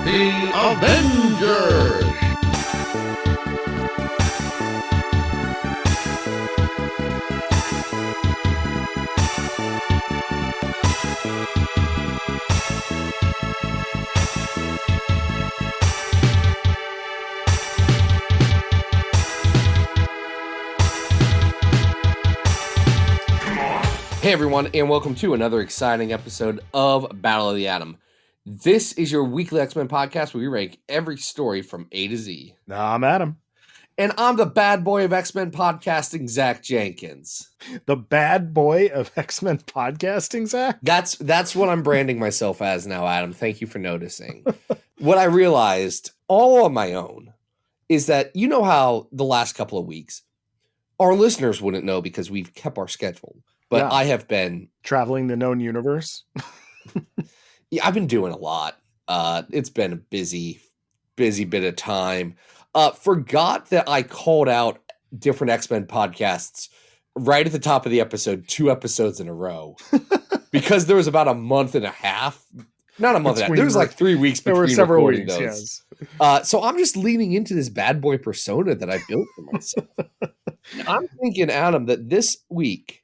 The Avengers! Hey everyone, and welcome to another exciting episode of Battle of the Atom. This is your weekly X-Men podcast where we rank every story from A to Z. I'm Adam. And I'm the bad boy of X-Men podcasting, Zach Jenkins. The bad boy of X-Men podcasting, Zach? That's what I'm branding myself as now, Adam. Thank you for noticing. What I realized all on my own is that you know how the last couple of weeks, our listeners wouldn't know because we've kept our schedule. But yeah. I have been traveling the known universe. Yeah, I've been doing a lot. It's been a busy bit of time. Forgot that I called out different X-Men podcasts right at the top of the episode, 2 episodes in a row, because there was about a month and a half. Not a month and a half. There was like 3 weeks between several recording weeks, those. Yes. So I'm just leaning into this bad boy persona that I built for myself. I'm thinking, Adam, that this week.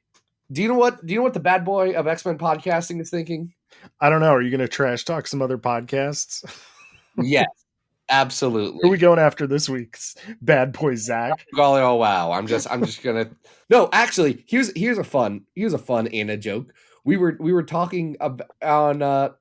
Do you know what the bad boy of X-Men podcasting is thinking? I don't know. Are you going to trash talk some other podcasts? Yes, absolutely. Who are we going after this week's bad boy, Zach? Golly, oh wow! I'm just gonna. No, actually, here's a fun and a joke. We were talking on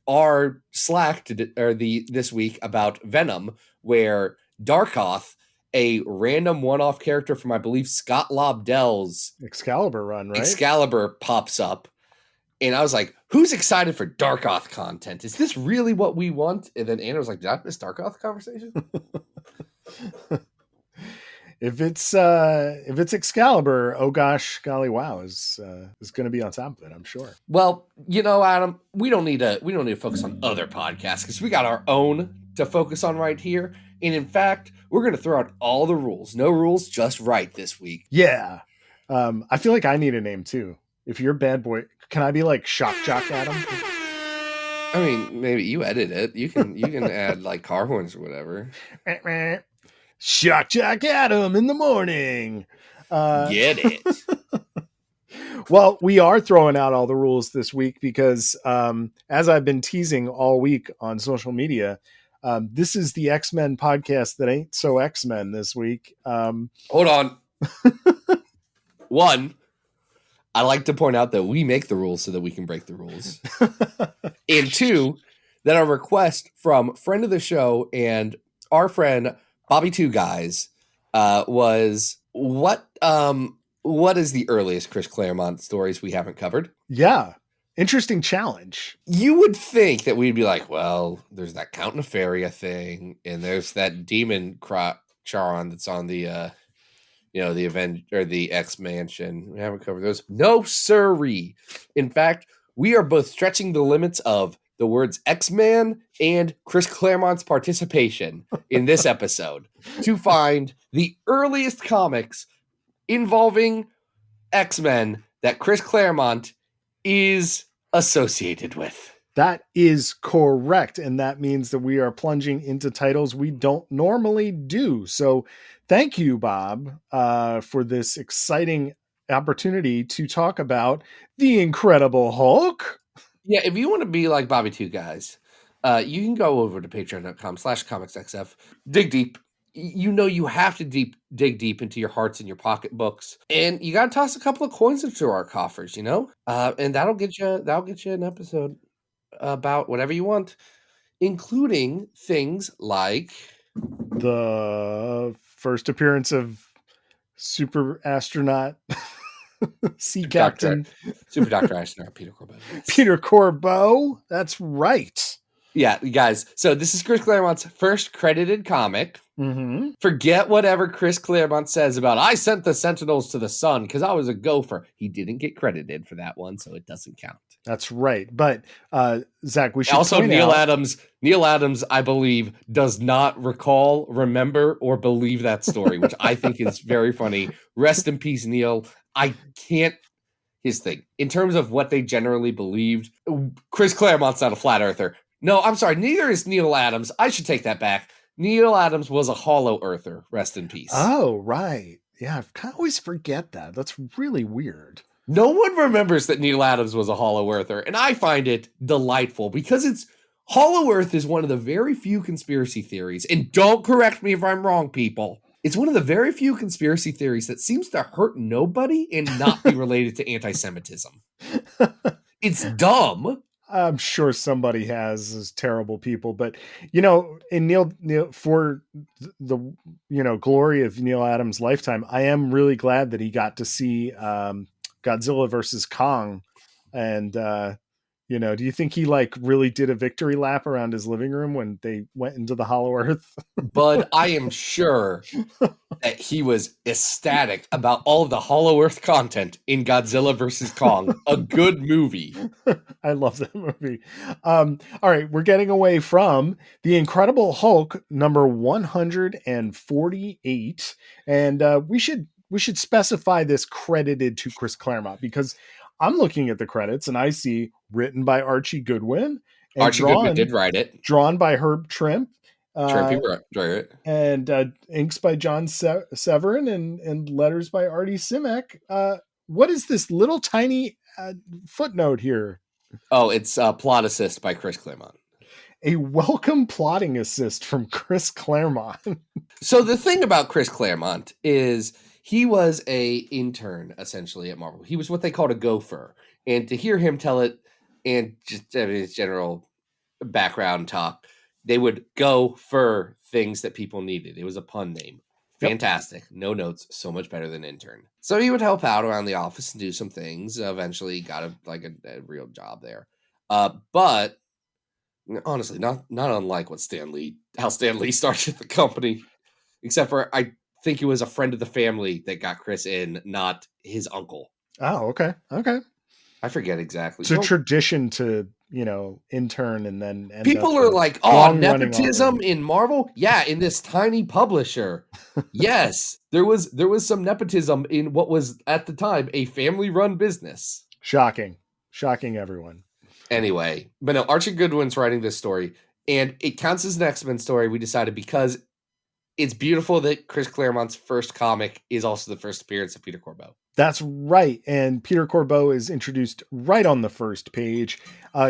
our Slack this week about Venom, where Darkoth, a random one-off character from, I believe, Scott Lobdell's Excalibur run, right? Excalibur pops up. And I was like, who's excited for Darkoth content? Is this really what we want? And then Anna was like, did I miss Darkoth conversation? If it's Excalibur, oh gosh, golly wow, is going to be on top of it, I'm sure. Well, you know, Adam, we don't need to focus on other podcasts because we got our own to focus on right here. And in fact, we're going to throw out all the rules. No rules, just right this week. Yeah. I feel like I need a name too. If you're a bad boy, can I be like Shock Jock Adam? I mean, maybe you edit it. You can add like car horns or whatever. Shock Jock Adam in the morning. Get it. Well, we are throwing out all the rules this week because as I've been teasing all week on social media, this is the X-Men podcast that ain't so X-Men this week. Hold on. One, I like to point out that we make the rules so that we can break the rules. And two, that a request from friend of the show and our friend Bobby Two Guys was what is the earliest Chris Claremont stories we haven't covered? Yeah. Interesting challenge. You would think that we'd be like, well, there's that Count Nefaria thing, and there's that demon Charon that's on the the Avengers or the X Mansion. We haven't covered those. No, sirree. In fact, we are both stretching the limits of the words X-Man and Chris Claremont's participation in this episode to find the earliest comics involving X-Men that Chris Claremont is associated with. That is correct. And that means that we are plunging into titles we don't normally do. So thank you, Bob, for this exciting opportunity to talk about the Incredible Hulk. Yeah, if you want to be like Bobby Two Guys, you can go over to patreon.com/comicsxf. Dig deep. You know you have to dig deep into your hearts and your pocketbooks, and you got to toss a couple of coins into our coffers, you know, and that'll get you an episode about whatever you want, including things like the first appearance of super astronaut sea captain, super Doctor Astronaut Peter Corbeau. Yes. Peter Corbeau, that's right. Yeah, guys. So this is Chris Claremont's first credited comic. Mm-hmm. Forget whatever Chris Claremont says about I sent the Sentinels to the sun because I was a gopher. He didn't get credited for that one, so it doesn't count. That's right. But Zach, we should also Neil Adams, I believe, does not recall, remember, or believe that story, which I think is very funny. Rest in peace, Neil. I can't. His thing in terms of what they generally believed. Chris Claremont's not a flat earther. No, I'm sorry. Neither is Neil Adams. I should take that back. Neil Adams was a Hollow Earther. Rest in peace. Oh, right. Yeah, I kind of always forget that. That's really weird. No one remembers that Neil Adams was a Hollow Earther, and I find it delightful because it's Hollow Earth is one of the very few conspiracy theories, and don't correct me if I'm wrong, people. It's one of the very few conspiracy theories that seems to hurt nobody and not be related to anti-Semitism. It's dumb. I'm sure somebody has as terrible people, but in Neil for the glory of Neil Adams' lifetime, I am really glad that he got to see Godzilla versus Kong, and do you think he really did a victory lap around his living room when they went into the Hollow Earth? Bud, I am sure that he was ecstatic about all of the Hollow Earth content in Godzilla vs. Kong, a good movie. I love that movie. All right, we're getting away from The Incredible Hulk number 148, and we should specify this credited to Chris Claremont, because I'm looking at the credits and I see written by Archie Goodwin. And Archie Goodwin did write it. Drawn by Herb Trimp. Wrote it. And inks by John Severin and letters by Artie Simek. What is this little tiny footnote here? Oh, it's plot assist by Chris Claremont. A welcome plotting assist from Chris Claremont. So the thing about Chris Claremont is he was a intern essentially at Marvel. He was what they called a gopher. And to hear him tell it and just his general background talk, they would go for things that people needed. It was a pun name. Fantastic. Yep. No notes. So much better than intern. So he would help out around the office and do some things. Eventually got a real job there. But honestly, not unlike how Stan Lee started the company, except for I think it was a friend of the family that got Chris in, not his uncle. Oh, okay. I forget exactly. It's a tradition to, intern and then people are like, oh, nepotism in Marvel? Yeah, in this tiny publisher. Yes, there was some nepotism in what was at the time a family-run business. Shocking everyone. Anyway, but no, Archie Goodwin's writing this story, and it counts as an X-Men story, we decided, because it's beautiful that Chris Claremont's first comic is also the first appearance of Peter Corbeau. That's right. And Peter Corbeau is introduced right on the first page.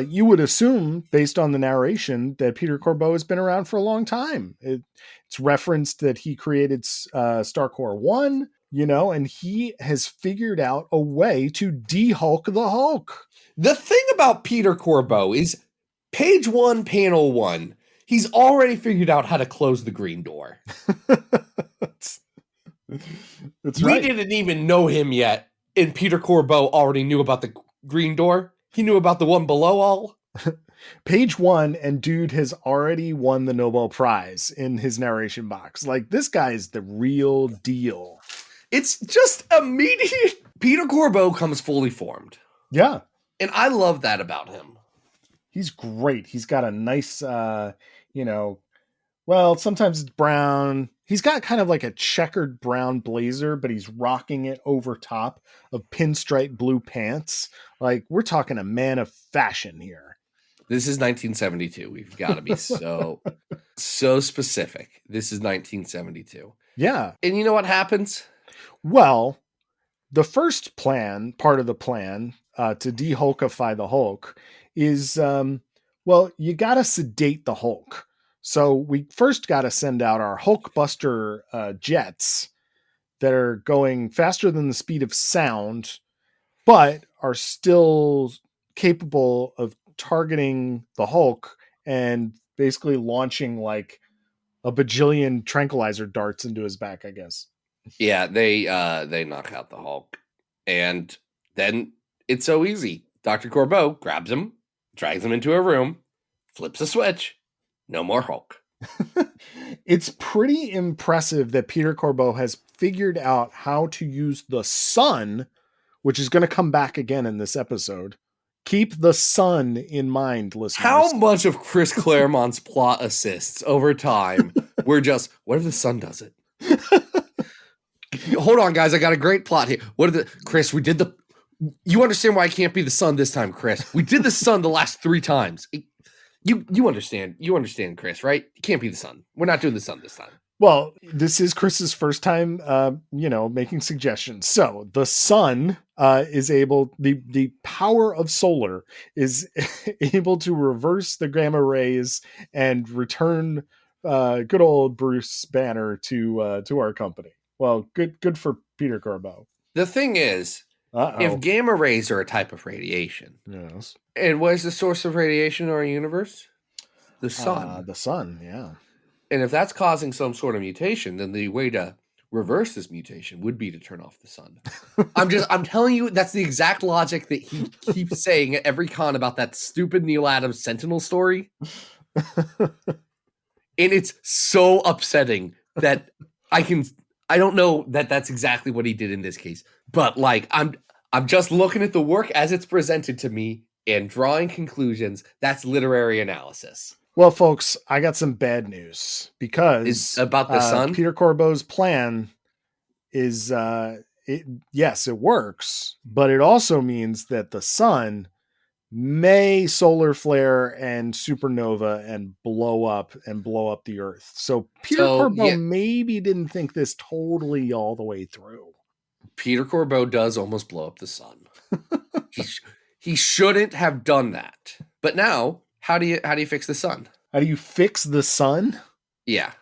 You would assume, based on the narration, that Peter Corbeau has been around for a long time. It's referenced that he created Star Corps 1, and he has figured out a way to de-Hulk the Hulk. The thing about Peter Corbeau is page 1, panel 1, he's already figured out how to close the green door. That's right. We didn't even know him yet, and Peter Corbeau already knew about the green door. He knew about the one below all. Page 1, and dude has already won the Nobel Prize in his narration box. Like, this guy is the real deal. It's just immediate. Peter Corbeau comes fully formed. Yeah. And I love that about him. He's great. He's got a nice, well, sometimes it's brown. He's got kind of like a checkered brown blazer, but he's rocking it over top of pinstripe blue pants. Like, we're talking a man of fashion here. This is 1972. We've got to be so specific. This is 1972. Yeah. And you know what happens? Well, the first part of the plan to de-Hulkify the Hulk is, you got to sedate the Hulk. So we first got to send out our Hulkbuster jets that are going faster than the speed of sound, but are still capable of targeting the Hulk and basically launching like a bajillion tranquilizer darts into his back, I guess. Yeah, they knock out the Hulk. And then it's so easy. Dr. Corbeau grabs him, drags him into a room, flips a switch. No more Hulk. It's pretty impressive that Peter Corbeau has figured out how to use the sun, which is going to come back again in this episode. Keep the sun in mind, listeners. How much of Chris Claremont's plot assists over time were just, what if the sun does it? Hold on, guys. I got a great plot here. Chris, you understand why I can't be the sun this time, Chris. We did the sun the last 3 times. You understand, Chris, right? It can't be the sun. We're not doing the sun this time. Well, this is Chris's first time, making suggestions. So the sun is able, the power of solar is able to reverse the gamma rays and return good old Bruce Banner to our company. Well, good for Peter Corbeau. The thing is, if gamma rays are a type of radiation, yes, and what is the source of radiation in our universe? The sun. The sun, yeah. And if that's causing some sort of mutation, then the way to reverse this mutation would be to turn off the sun. I'm telling you, that's the exact logic that he keeps saying at every con about that stupid Neil Adams Sentinel story. And it's so upsetting that I don't know that that's exactly what he did in this case, but like, I'm just looking at the work as it's presented to me and drawing conclusions. That's literary analysis. Well, folks, I got some bad news because it's about the sun. Peter Corbeau's plan is, yes, it works, but it also means that the sun may solar flare and supernova and blow up the Earth. So Peter Corbeau maybe didn't think this totally all the way through. Peter Corbeau does almost blow up the sun. He shouldn't have done that. But now, how do you fix the sun? How do you fix the sun? Yeah.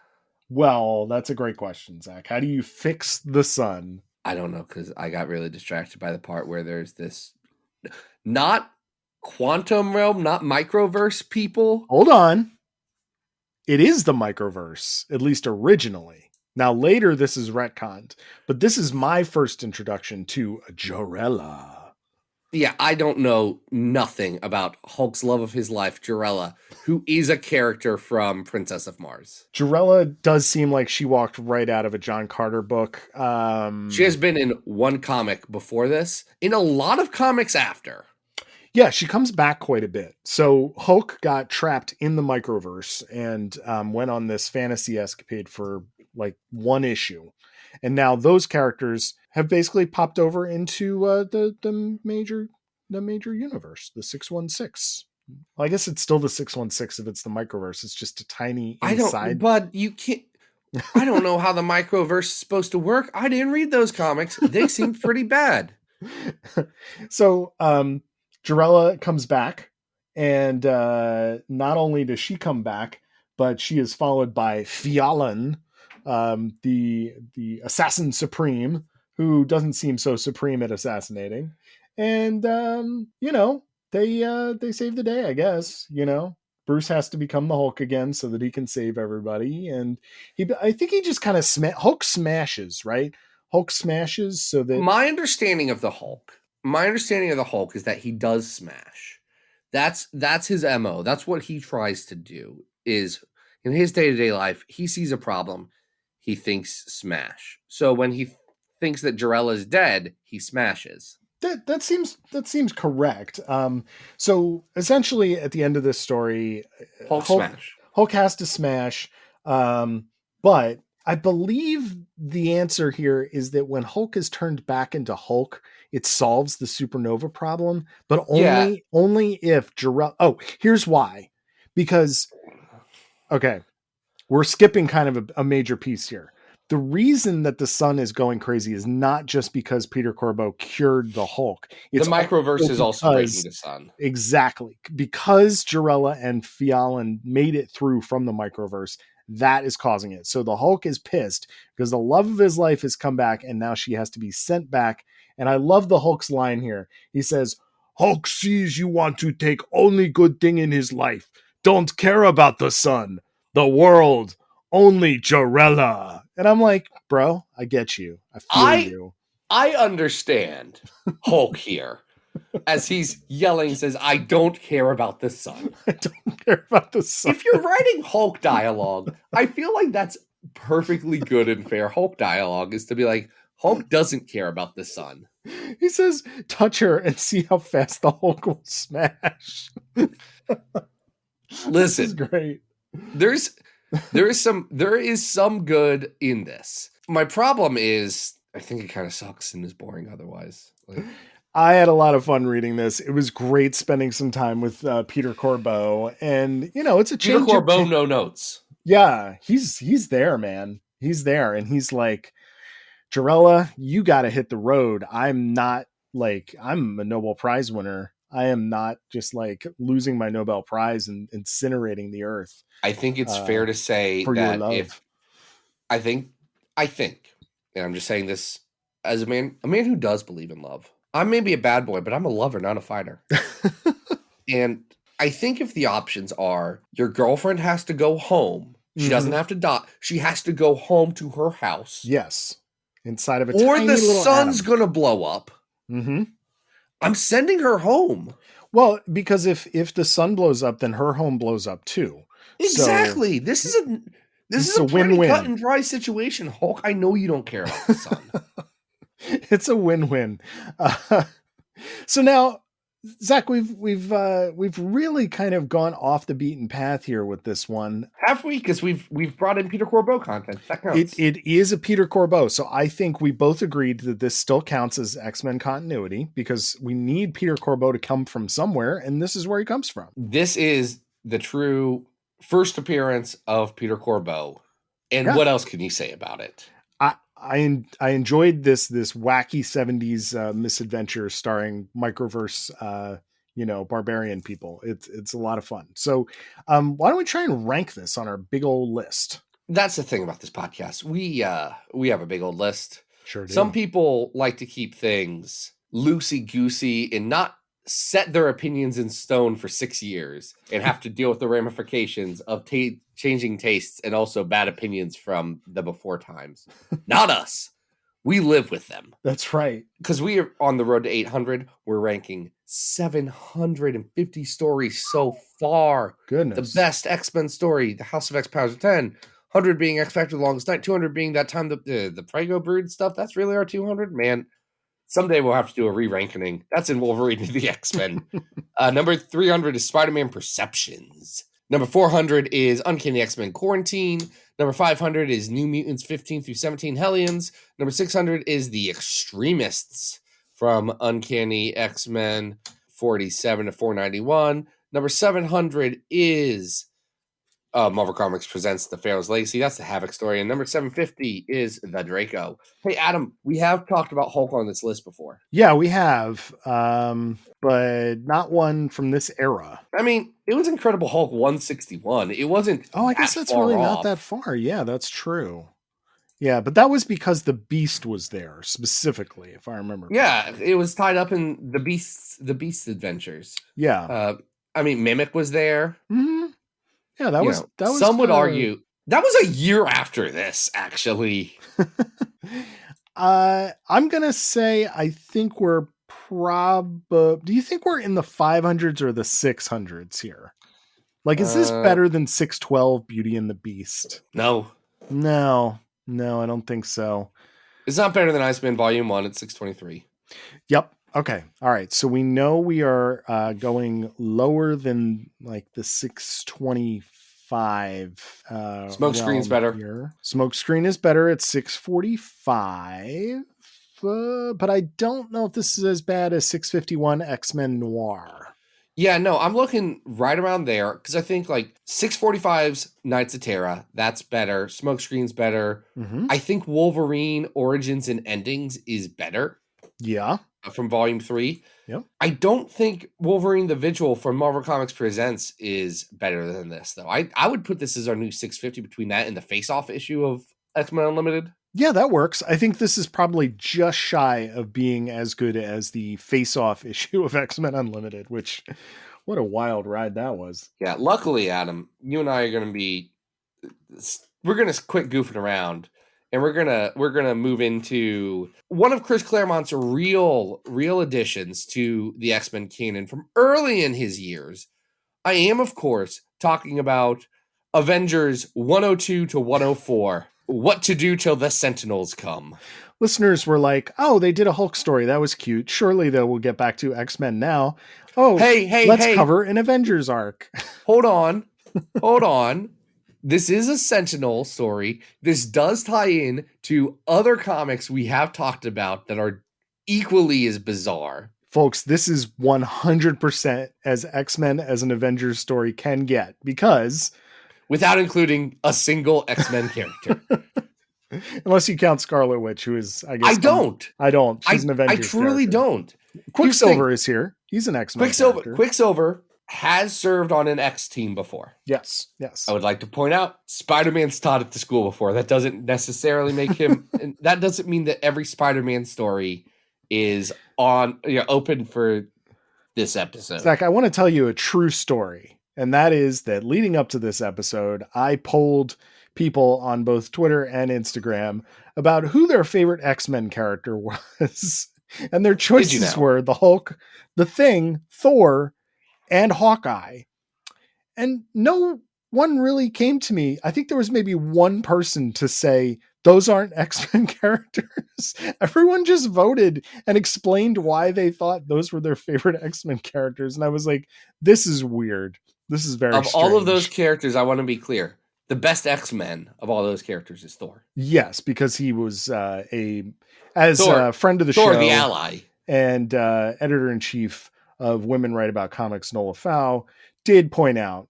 Well, that's a great question, Zach. How do you fix the sun? I don't know, because I got really distracted by the part where there's this not quantum realm, not microverse people. Hold on. It is the microverse, at least originally. Now, later, this is retconned, but this is my first introduction to Jarella. Yeah, I don't know nothing about Hulk's love of his life, Jarella, who is a character from Princess of Mars. Jarella does seem like she walked right out of a John Carter book. She has been in one comic before this, in a lot of comics after. Yeah, she comes back quite a bit. So Hulk got trapped in the microverse and went on this fantasy escapade for like one issue. And now those characters have basically popped over into the major universe, the 616. Well, I guess it's still the 616 if it's the microverse. It's just a tiny inside. But you can't. I don't know how the microverse is supposed to work. I didn't read those comics. They seemed pretty bad. So Jarella comes back, and not only does she come back, but she is followed by Ffialan, the assassin supreme, who doesn't seem so supreme at assassinating. And they save the day, I guess. Bruce has to become the Hulk again so that he can save everybody. And I think he just kind of Hulk smashes, right? Hulk smashes so that my understanding of the Hulk is that he does smash. That's his MO. That's what he tries to do. Is in his day-to-day life, he sees a problem, he thinks smash. So when he thinks that Jarella is dead, he smashes. That seems correct. So essentially, at the end of this story, Hulk has to smash. But I believe the answer here is that when Hulk is turned back into Hulk, it solves the supernova problem. But only if Jarella. Oh, here's why. Because we're skipping kind of a major piece here. The reason that the sun is going crazy is not just because Peter Corbeau cured the Hulk. The microverse is also breaking the sun. Exactly. Because Jarella and Ffialan made it through from the microverse, that is causing it. So the Hulk is pissed because the love of his life has come back and now she has to be sent back. And I love the Hulk's line here. He says, Hulk sees you want to take only good thing in his life. Don't care about the sun, the world, only Jarella. And I'm like, bro, I get you. I feel you. I understand Hulk here. As he's yelling, says, I don't care about the sun. I don't care about the sun. If you're writing Hulk dialogue, I feel like that's perfectly good and fair Hulk dialogue, is to be like, Hulk doesn't care about the sun. He says, touch her and see how fast the Hulk will smash. Listen, this is great. There is some good in this. My problem is, I think it kind of sucks and is boring otherwise. I had a lot of fun reading this. It was great spending some time with Peter Corbeau, and it's a Peter change. Corbeau, no notes. Yeah, he's there, man. He's there, and he's like, Jarella, you got to hit the road. I'm not like I'm a Nobel Prize winner. I am not just like losing my Nobel Prize and incinerating the earth. I think it's fair to say for your that love. if I think, and I'm just saying this as a man who does believe in love. I may be a bad boy, but I'm a lover, not a fighter. And I think if the options are your girlfriend has to go home, she doesn't have to die. She has to go home to her house. Yes. Inside of a or tiny the little sun's atom. going to blow up. Mm-hmm. I'm sending her home. Well, because if the sun blows up, then her home blows up too. Exactly. So, this is a pretty win-win. cut and dry situation, Hulk. I know you don't care about the sun. It's a win-win. So now, Zach, we've really kind of gone off the beaten path here with this one. Have we? Because we've brought in Peter Corbeau content. That counts. It is a Peter Corbeau. So I think we both agreed that this still counts as X-Men continuity because we need Peter Corbeau to come from somewhere, and this is where he comes from. This is the true first appearance of Peter Corbeau. And what else can you say about it? I enjoyed this wacky 70s misadventure starring microverse barbarian people. It's a lot of fun. So why don't we try and rank this on our big old list? That's the thing about this podcast. We have a big old list. Sure do. Some people like to keep things loosey-goosey and not set their opinions in stone for 6 years and have to deal with the ramifications of changing tastes and also bad opinions from the before times. Not us. We live with them. That's right. Because we are on the road to 800. We're ranking 750 stories so far. Goodness. The best X-Men story, the House of X Powers of 10. 100 being X Factor the Longest Night. 200 being that time the Prego Brood stuff. That's really our 200? Man. Someday we'll have to do a re-ranking. That's in Wolverine and the X-Men. Number 300 is Spider-Man Perceptions. Number 400 is Uncanny X-Men Quarantine. Number 500 is New Mutants 15 through 17 Hellions. Number 600 is The Extremists from Uncanny X-Men 47 to 491. Number 700 is Marvel Comics presents the Pharaoh's Legacy. That's the Havoc story. And number 750 is the Draco. Hey, Adam, we have talked about Hulk on this list before. Yeah, we have, but not one from this era. I mean, it was Incredible Hulk 161. It wasn't. Oh, I guess that's really not that far. Yeah, that's true. Yeah, but that was because the Beast was there specifically, if I remember. Yeah, it was tied up in the Beast's adventures. Yeah. I mean, Mimic was there. Mm-hmm. Yeah, that was. Some would argue that was a year after this, actually. I'm gonna say I think we're do you think we're in the 500s or the 600s here? Like, is this better than 612 Beauty and the Beast? No, I don't think so. It's not better than Iceman Volume 1 at 623. Yep. Okay. All right. So we know we are going lower than like the 625. Smokescreen's better. Here. Smokescreen is better at 645. But I don't know if this is as bad as 651 X-Men Noir. Yeah, no, I'm looking right around there because I think like 645's Knights of Terra, that's better. Smokescreen's better. Mm-hmm. I think Wolverine Origins and Endings is better. Yeah. From Volume 3. Yep. I don't think Wolverine the Vigil from Marvel Comics Presents is better than this, though. I would put this as our new 650 between that and the Face-Off issue of X-Men Unlimited. Yeah, that works. I think this is probably just shy of being as good as the Face-Off issue of X-Men Unlimited, which, what a wild ride that was. Yeah, luckily, Adam, you and I are going to we're going to quit goofing around. And we're gonna move into one of Chris Claremont's real additions to the X-Men canon from early in his years. I am, of course, talking about Avengers 102 to 104. What to do till the Sentinels come. Listeners were like, "Oh, they did a Hulk story. That was cute. Surely they will get back to X-Men now." Oh, let's cover an Avengers arc. Hold on. This is a Sentinel story. This does tie in to other comics we have talked about that are equally as bizarre. folks, this is 100% as X-Men as an Avengers story can get, because without including a single X-Men character. Unless you count Scarlet Witch, who is, I guess... I don't. She's an Avengers I truly character. don't. Quicksilver is here. He's an X-Men character. Quicksilver has served on an X team before. Yes. I would like to point out, Spider-Man's taught at the school before. That doesn't necessarily make him... that doesn't mean that every Spider-Man story is open for this episode. Zach, I want to tell you a true story. And that is that leading up to this episode, I polled people on both Twitter and Instagram about who their favorite X-Men character was. And their choices were the Hulk, the Thing, Thor, and Hawkeye. And no one really came to me. I think there was maybe one person to say, those aren't X-Men characters. Everyone just voted and explained why they thought those were their favorite X-Men characters. And I was like, this is weird. This is very strange. All of those characters, I want to be clear. The best X-Men of all those characters is Thor. Yes, because he was a friend of the show. Thor, the ally. And editor-in-chief of Women Write About Comics, Nola Pfau, did point out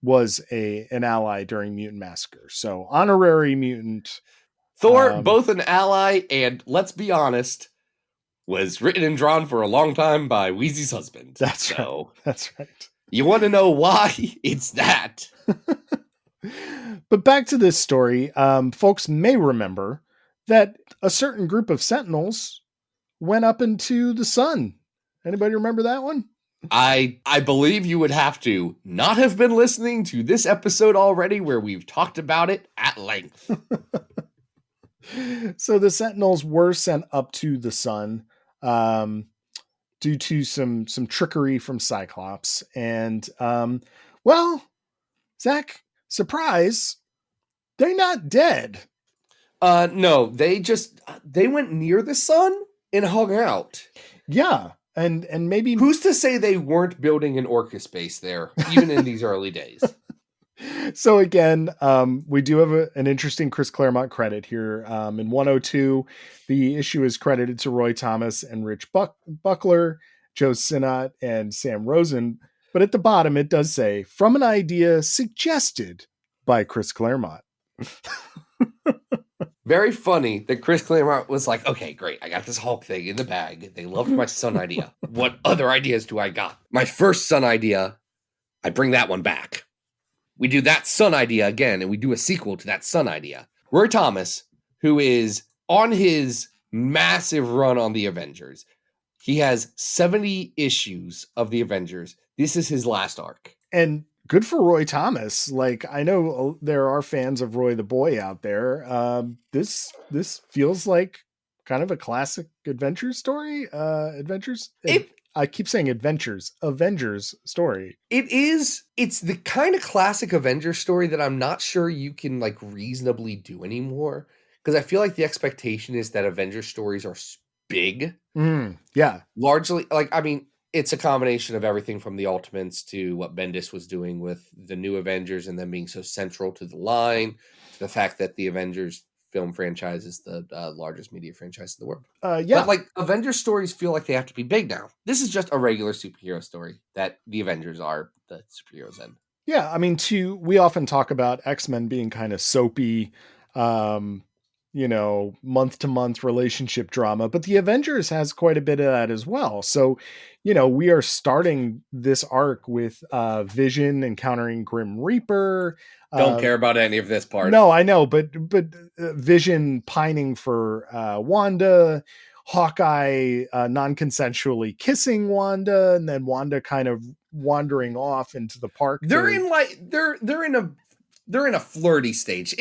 was an ally during Mutant Massacre. So honorary mutant. Thor, both an ally and, let's be honest, was written and drawn for a long time by Weezy's husband. That's right. You want to know why? It's that. But back to this story, folks may remember that a certain group of Sentinels went up into the sun. Anybody remember that one? I believe you would have to not have been listening to this episode already, where we've talked about it at length. So the Sentinels were sent up to the sun due to some trickery from Cyclops. And, Zach, surprise, they're not dead. No, they went near the sun and hung out. Yeah. And maybe... Who's to say they weren't building an Orcus base there, even in these early days? So again, we do have an interesting Chris Claremont credit here. In 102, the issue is credited to Roy Thomas and Rich Buckler, Joe Sinnott, and Sam Rosen. But at the bottom, it does say, from an idea suggested by Chris Claremont. Very funny that Chris Claremont was like, okay, great. I got this Hulk thing in the bag. They loved my sun idea. What other ideas do I got? My first sun idea, I bring that one back. We do that sun idea again, and we do a sequel to that sun idea. Roy Thomas, who is on his massive run on the Avengers, he has 70 issues of the Avengers. This is his last arc. And good for Roy Thomas. Like, I know there are fans of Roy the Boy out there. This feels like kind of a classic adventure story. I keep saying Avengers story. It's the kind of classic Avengers story that I'm not sure you can like reasonably do anymore. Because I feel like the expectation is that Avengers stories are big. Yeah. Largely, it's a combination of everything from the Ultimates to what Bendis was doing with the new Avengers and them being so central to the line, to the fact that the Avengers film franchise is the largest media franchise in the world. Yeah. But Avengers stories feel like they have to be big now. This is just a regular superhero story that the Avengers are the superheroes in. Yeah. We often talk about X-Men being kind of soapy, month to month relationship drama, but the Avengers has quite a bit of that as well. So, we are starting this arc with Vision encountering Grim Reaper. Don't care about any of this part. No, I know, but Vision pining for Wanda, Hawkeye non-consensually kissing Wanda, and then Wanda kind of wandering off into the park. They're in a flirty stage.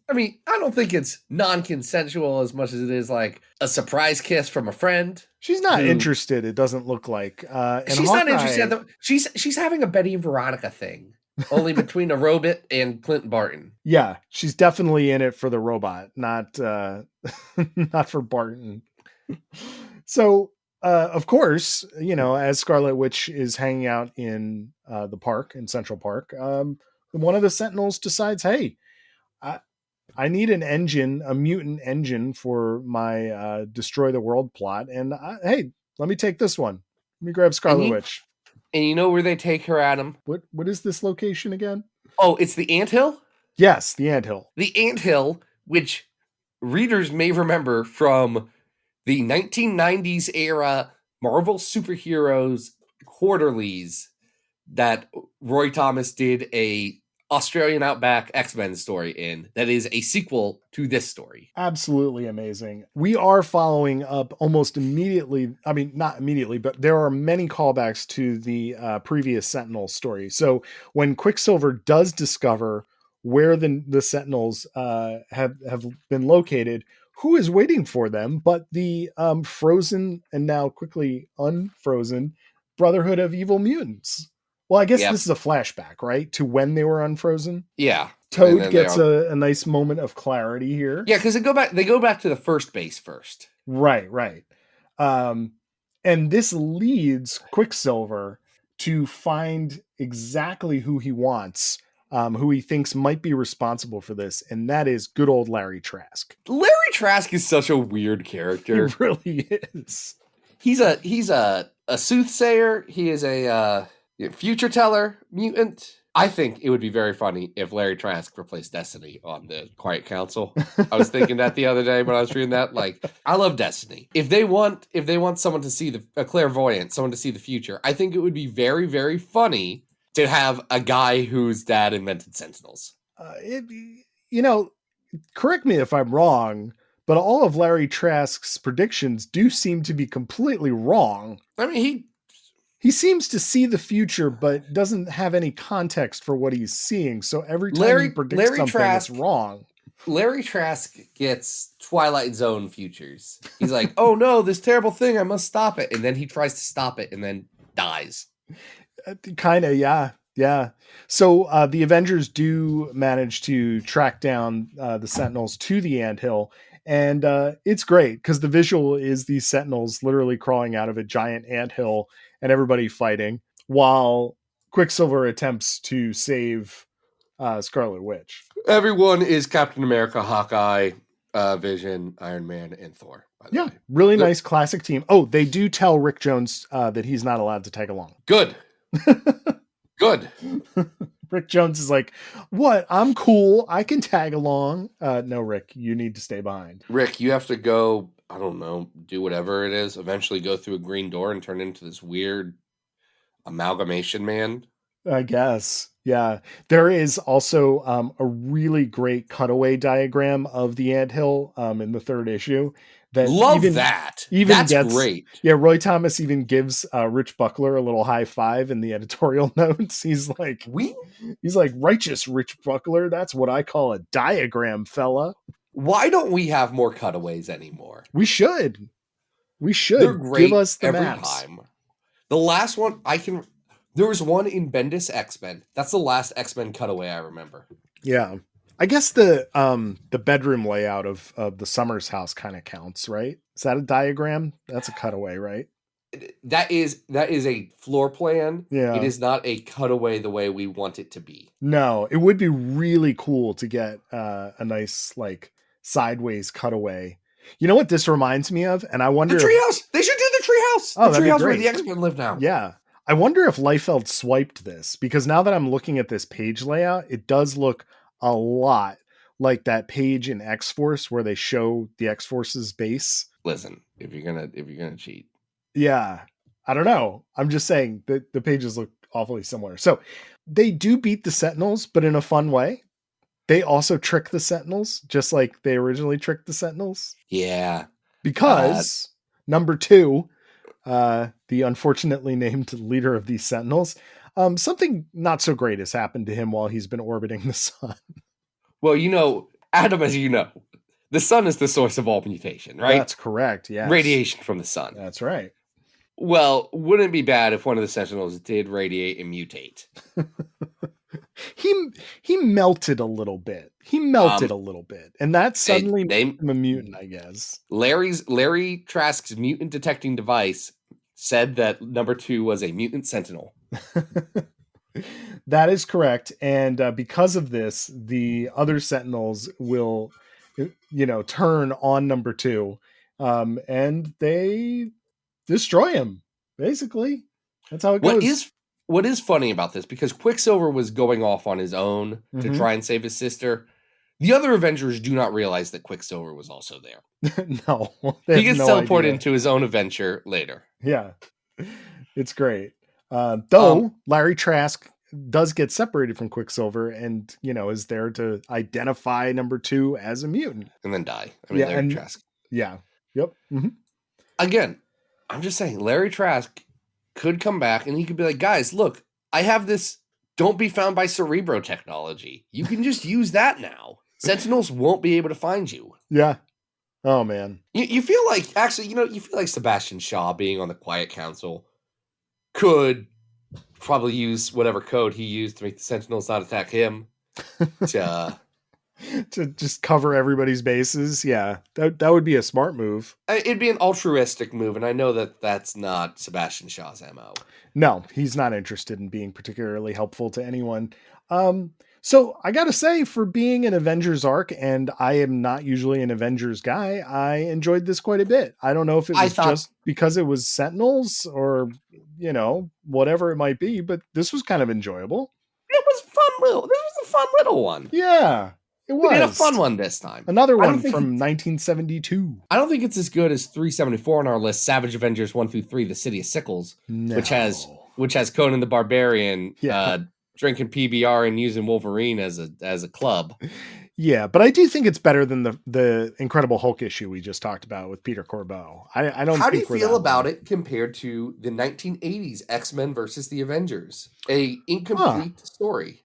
I don't think it's non-consensual as much as it is like a surprise kiss from a friend. She's not interested. It doesn't look like. And she's Hawkeye, not interested. She's having a Betty and Veronica thing, only between a robot and Clint Barton. Yeah, she's definitely in it for the robot, not for Barton. So, of course, as Scarlet Witch is hanging out in the park, in Central Park, one of the Sentinels decides, hey, I need a mutant engine for my Destroy the World plot. And hey, let me take this one. me grab Scarlet you- Witch. And you know where they take her, Adam? What is this location again? Oh, it's the Anthill? Yes, the Anthill. The Anthill, which readers may remember from the 1990s era Marvel superheroes quarterlies that Roy Thomas did a Australian Outback X-Men story in. That is a sequel to this story. Absolutely amazing. We are following up almost immediately. I mean, not immediately, but there are many callbacks to the previous Sentinel story. So when Quicksilver does discover where the Sentinels have been located, who is waiting for them but the frozen and now quickly unfrozen Brotherhood of Evil Mutants? Well, I guess this is a flashback, right? To when they were unfrozen. Yeah. Toad gets a nice moment of clarity here. Yeah, because they go back to the first base first. Right. And this leads Quicksilver to find exactly who he wants, who he thinks might be responsible for this, and that is good old Larry Trask. Larry Trask is such a weird character. He really is. He's a soothsayer. He is a future teller mutant. I think it would be very funny if Larry Trask replaced Destiny on the Quiet Council. I was thinking that the other day when I was reading that. Like, I love Destiny. If they want someone to see a clairvoyant, someone to see the future, I think it would be very, very funny to have a guy whose dad invented Sentinels. Correct me if I'm wrong, but all of Larry Trask's predictions do seem to be completely wrong. I mean, he seems to see the future, but doesn't have any context for what he's seeing. So every time he predicts something, it's wrong. Larry Trask gets Twilight Zone futures. He's like, oh no, this terrible thing, I must stop it. And then he tries to stop it and then dies. Kind of, yeah. So the Avengers do manage to track down the Sentinels to the Anthill. And it's great because the visual is these Sentinels literally crawling out of a giant anthill and everybody fighting while Quicksilver attempts to save Scarlet Witch. Everyone is Captain America, Hawkeye, Vision, Iron Man, and Thor. Yeah, really nice classic team. Oh, they do tell Rick Jones that he's not allowed to tag along. Good. Good. Rick Jones is like, what? I'm cool. I can tag along. No, Rick, you need to stay behind. Rick, you have to go, I don't know, do whatever it is, eventually go through a green door and turn into this weird amalgamation man. I guess. Yeah. There is also a really great cutaway diagram of the anthill in the third issue. That's great. Yeah, Roy Thomas even gives Rich Buckler a little high five in the editorial notes. He's like, righteous Rich Buckler. That's what I call a diagram, fella. Why don't we have more cutaways anymore? We should. They're great. Give us the every maps. time. The last one there was one in Bendis X-Men. That's the last X-Men cutaway I remember. Yeah. I guess the bedroom layout of the Summers house kind of counts, right? Is that a diagram? That's a cutaway, right? That is a floor plan. Yeah. It is not a cutaway the way we want it to be. No, it would be really cool to get a nice like sideways cutaway. You know what this reminds me of? And I wonder the treehouse. They should do the treehouse. Oh, the treehouse where the X-Men live now. Yeah. I wonder if Liefeld swiped this because now that I'm looking at this page layout, it does look a lot like that page in X-Force where they show the X-Force's base. Listen, if you're gonna cheat. Yeah. I don't know. I'm just saying that the pages look awfully similar. So they do beat the Sentinels, but in a fun way. They also trick the Sentinels, just like they originally tricked the Sentinels. Yeah. Because number 2, the unfortunately named leader of these Sentinels, something not so great has happened to him while he's been orbiting the sun. Well, Adam, as you know, the sun is the source of all mutation, right? That's correct, yeah. Radiation from the sun. That's right. Well, wouldn't it be bad if one of the Sentinels did radiate and mutate? He melted a little bit. And that suddenly made him a mutant, I guess. Larry Trask's mutant detecting device said that number 2 was a mutant sentinel. That is correct. And because of this, the other Sentinels will, turn on number 2, and they destroy him. Basically, that's how it What goes. is funny about this, because Quicksilver was going off on his own to Mhm. try and save his sister. The other Avengers do not realize that Quicksilver was also there. No, they He have gets no teleported idea. into his own adventure later. Yeah, it's great. Um, Though Larry Trask does get separated from Quicksilver and, is there to identify number 2 as a mutant. And then die. I mean, Yeah, Larry and Trask. yeah. Yep. Again, I'm just saying, Larry Trask could come back and he could be like, guys, look, I have this don't be found by Cerebro technology. You can just use that now. Sentinels won't be able to find you. Yeah. Oh, man. You feel like, actually, you feel like Sebastian Shaw being on the Quiet Council could probably use whatever code he used to make the Sentinels not attack him to just cover everybody's bases. Yeah, that would be a smart move. It'd be an altruistic move, and I know that that's not Sebastian Shaw's MO. No, he's not interested in being particularly helpful to anyone. So I gotta say, for being an Avengers arc, and I am not usually an Avengers guy, I enjoyed this quite a bit. I don't know if it was just because it was Sentinels or, whatever it might be, but this was kind of enjoyable. It was fun. This was a fun little one. Yeah, it was. We did a fun one this time. Another one from 1972. I don't think it's as good as 374 on our list, Savage Avengers 1 through 3, The City of Sickles, No. which has Conan the Barbarian drinking PBR and using Wolverine as a club. Yeah, but I do think it's better than the Incredible Hulk issue we just talked about with Peter Corbeau. I don't. How do you feel about it compared to the 1980s X-Men versus the Avengers? A incomplete story.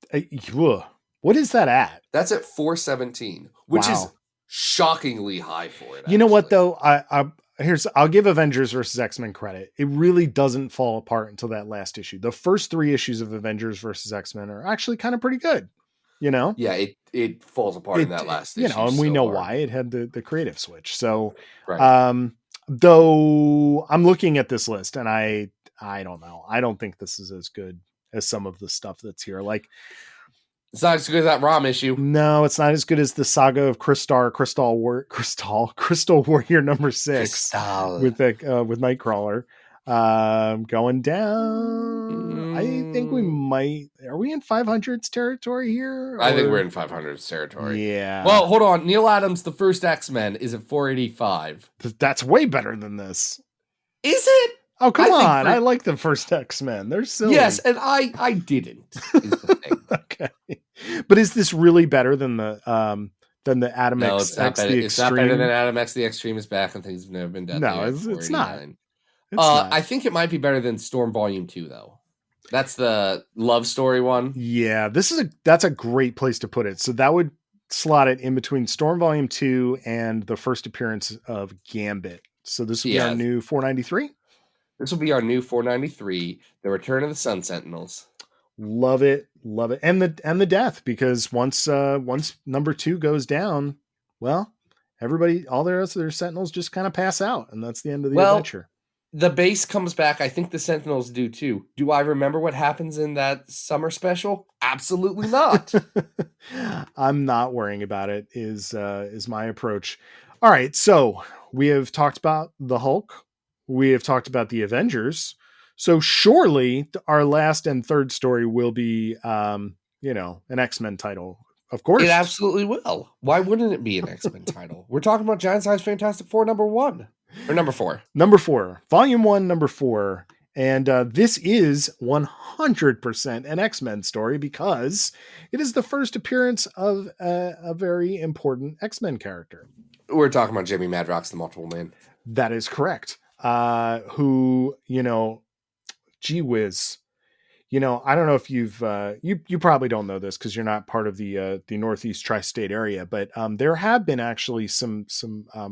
What is that at? That's at 417, which is shockingly high for it. You know what though? I'll give Avengers versus X-Men credit. It really doesn't fall apart until that last issue. The first 3 issues of Avengers versus X-Men are actually kind of pretty good. Yeah, it falls apart in that last issue. And we know why. It had the creative switch. So, right. Though I'm looking at this list and I don't know. I don't think this is as good as some of the stuff that's here. Like, it's not as good as that ROM issue. No, it's not as good as the Saga of Crystal Warrior number 6 with Nightcrawler. Going down. I think we might. Are we in 500's territory here? I think we're in 500's territory. Yeah. Well, hold on. Neil Adams, The First X-Men, is at 485. That's way better than this. Is it? Oh, come on. I like The First X-Men. They're silly. Yes, and I didn't. Is the thing. Okay. But is this really better than the Adam X the Extreme? It's not better than Adam X the Extreme is back and things have never been done. No, it's not. I think it might be better than Storm Volume 2, though. That's the love story one. Yeah, that's a great place to put it. So that would slot it in between Storm Volume 2 and the first appearance of Gambit. So this will be our new 493. This will be our new 493, The Return of the Sun Sentinels. Love it. And the death, because once number 2 goes down, well, everybody, all their Sentinels just kind of pass out, and that's the end of the adventure. The base comes back. I think the Sentinels do too. Do I remember what happens in that summer special? Absolutely not. I'm not worrying about it, is my approach. All right, so we have talked about the Hulk. We have talked about the Avengers. So surely our last and third story will be, an X-Men title. Of course. It absolutely will. Why wouldn't it be an X-Men title? We're talking about Giant Size Fantastic Four number 1. Or number 4. Number 4. Volume 1, number 4. And this is 100% an X-Men story because it is the first appearance of a very important X-Men character. We're talking about Jimmy Madrox, the Multiple Man. That is correct. Who, gee whiz. I don't know if you've you probably don't know this because you're not part of the Northeast tri-state area, but there have been actually some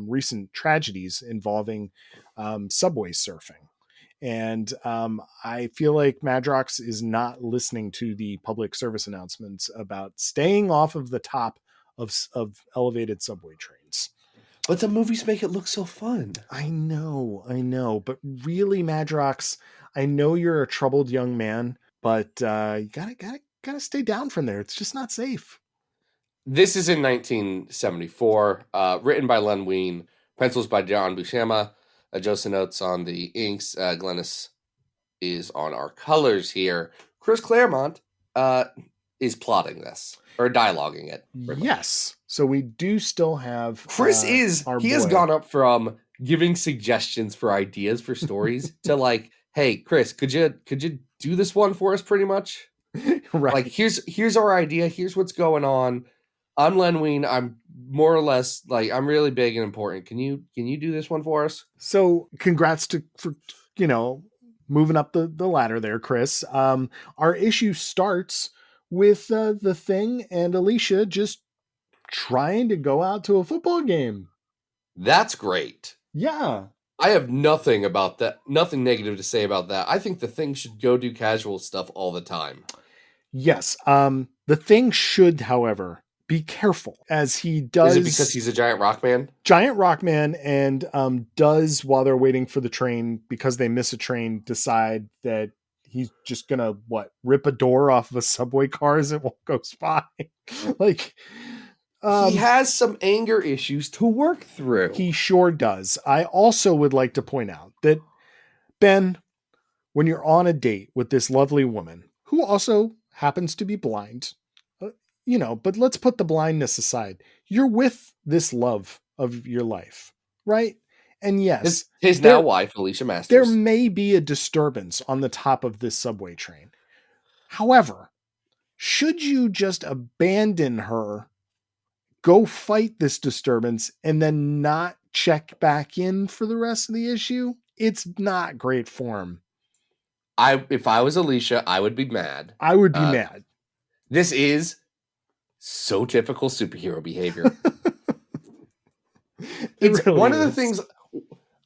recent tragedies involving subway surfing, and I feel like Madrox is not listening to the public service announcements about staying off of the top of elevated subway trains. But the movies make it look so fun. I know, but really, Madrox, I know you're a troubled young man. But you gotta stay down from there. It's just not safe. This is in 1974, written by Len Wein, pencils by John Buscema, Joe Notes on the inks, Glennis is on our colors here. Chris Claremont is plotting this or dialoguing it. Yes. So we do still have Chris he has gone up from giving suggestions for ideas for stories to like, hey, Chris, could you do this one for us pretty much? Right. Like, here's our idea. Here's what's going on. I'm Lenween. I'm more or less like, I'm really big and important. Can you do this one for us? So congrats for moving up the ladder there, Chris. Our issue starts with the Thing and Alicia just trying to go out to a football game. That's great. Yeah. I have nothing about that. Nothing negative to say about that. I think the Thing should go do casual stuff all the time. Yes. The Thing should, however, be careful as he does. Is it because he's a giant rock man? Giant rock man, and does, while they're waiting for the train, because they miss a train, decide that he's just gonna rip a door off of a subway car as it goes by. Like, he has some anger issues to work through. He sure does. I also would like to point out that, Ben, when you're on a date with this lovely woman who also happens to be blind, but let's put the blindness aside. You're with this love of your life, right? And yes, his now wife, Alicia Masters. There may be a disturbance on the top of this subway train. However, should you just abandon her, go fight this disturbance, and then not check back in for the rest of the issue? It's not great form. If I was Alicia, I would be mad. I would be mad. This is so typical superhero behavior. It's really one of the things.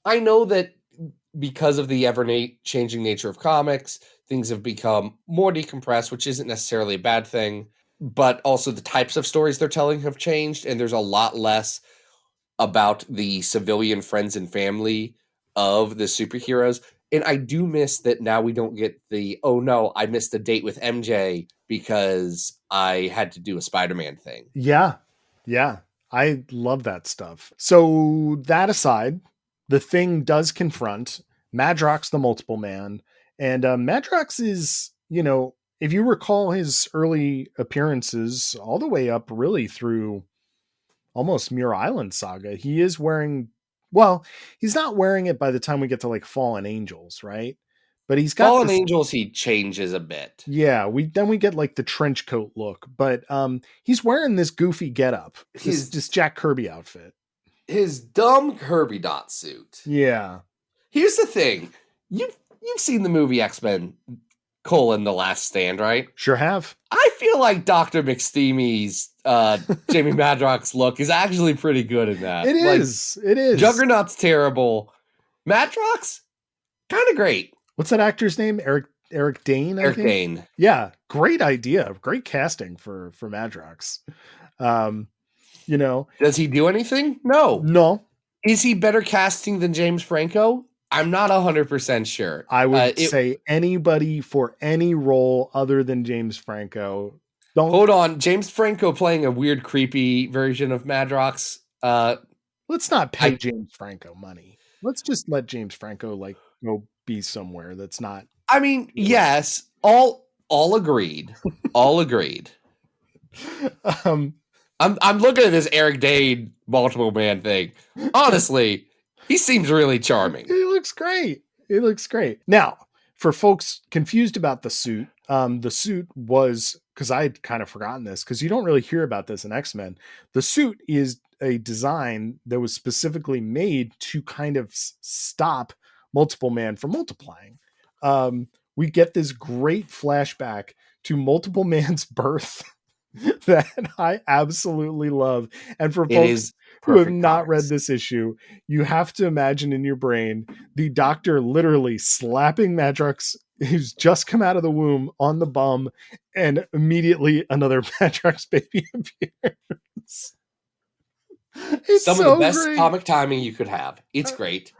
I know that because of the ever-changing nature of comics, things have become more decompressed, which isn't necessarily a bad thing. But also the types of stories they're telling have changed, and there's a lot less about the civilian friends and family of the superheroes. And I do miss that now we don't get the, oh no, I missed a date with MJ because I had to do a Spider-Man thing. Yeah. Yeah. I love that stuff. So that aside, the Thing does confront Madrox, the Multiple Man. And Madrox is, if you recall his early appearances all the way up really through almost Muir Island Saga, he is wearing, he's not wearing it by the time we get to like Fallen Angels, right? But he's got Fallen Angels, he changes a bit. Yeah, we get like the trench coat look, but he's wearing this goofy getup, this Jack Kirby outfit. His dumb Kirby dot suit. Yeah. Here's the thing. You've seen the movie X-Men: The Last Stand, right? Sure have. I feel like Dr. McSteamy's Jamie Madrox look is actually pretty good in that. It is. Juggernaut's terrible. Madrox, kind of great. What's that actor's name? Eric Dane, I think? Eric Dane. Yeah, great idea. Great casting for Madrox. Does he do anything? No. Is he better casting than James Franco? I'm not 100% sure. I would say anybody for any role other than James Franco. Hold on. James Franco playing a weird, creepy version of Madrox. Let's not pay James Franco money. Let's just let James Franco go be somewhere that's not. I mean, yes, all agreed. All agreed. I'm looking at this Eric Dane Multiple Man thing. Honestly, he seems really charming. He looks great. Now, for folks confused about the suit was, because I'd kind of forgotten this, because you don't really hear about this in X-Men. The suit is a design that was specifically made to kind of stop Multiple Man from multiplying. We get this great flashback to Multiple Man's birth that I absolutely love. And for folks who have not read this issue, you have to imagine in your brain the doctor literally slapping Madrox, who's just come out of the womb, on the bum, and immediately another Madrox baby appears. It's some of the best comic timing you could have. It's great.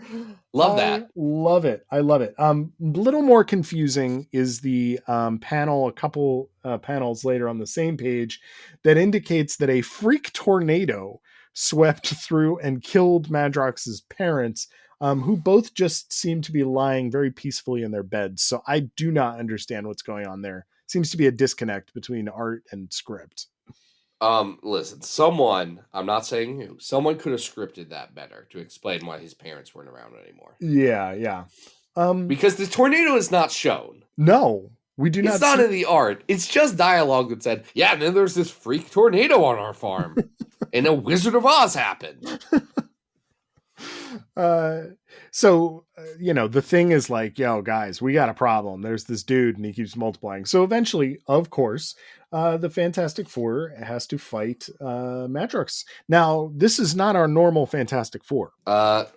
Love that. I love it. A little more confusing is the panel, a couple panels later on the same page, that indicates that a freak tornado swept through and killed Madrox's parents who both just seem to be lying very peacefully in their beds. So I do not understand what's going on there. Seems to be a disconnect between art and script. Listen, someone, I'm not saying who, someone could have scripted that better to explain why his parents weren't around anymore. Yeah. Because the tornado is not shown. No, we do not. It's not in the art. It's just dialogue that said, yeah, and then there's this freak tornado on our farm. And a Wizard of Oz happened. The thing is like, yo, guys, we got a problem. There's this dude and he keeps multiplying. So eventually, of course, the Fantastic Four has to fight Madrox. Now, this is not our normal Fantastic Four.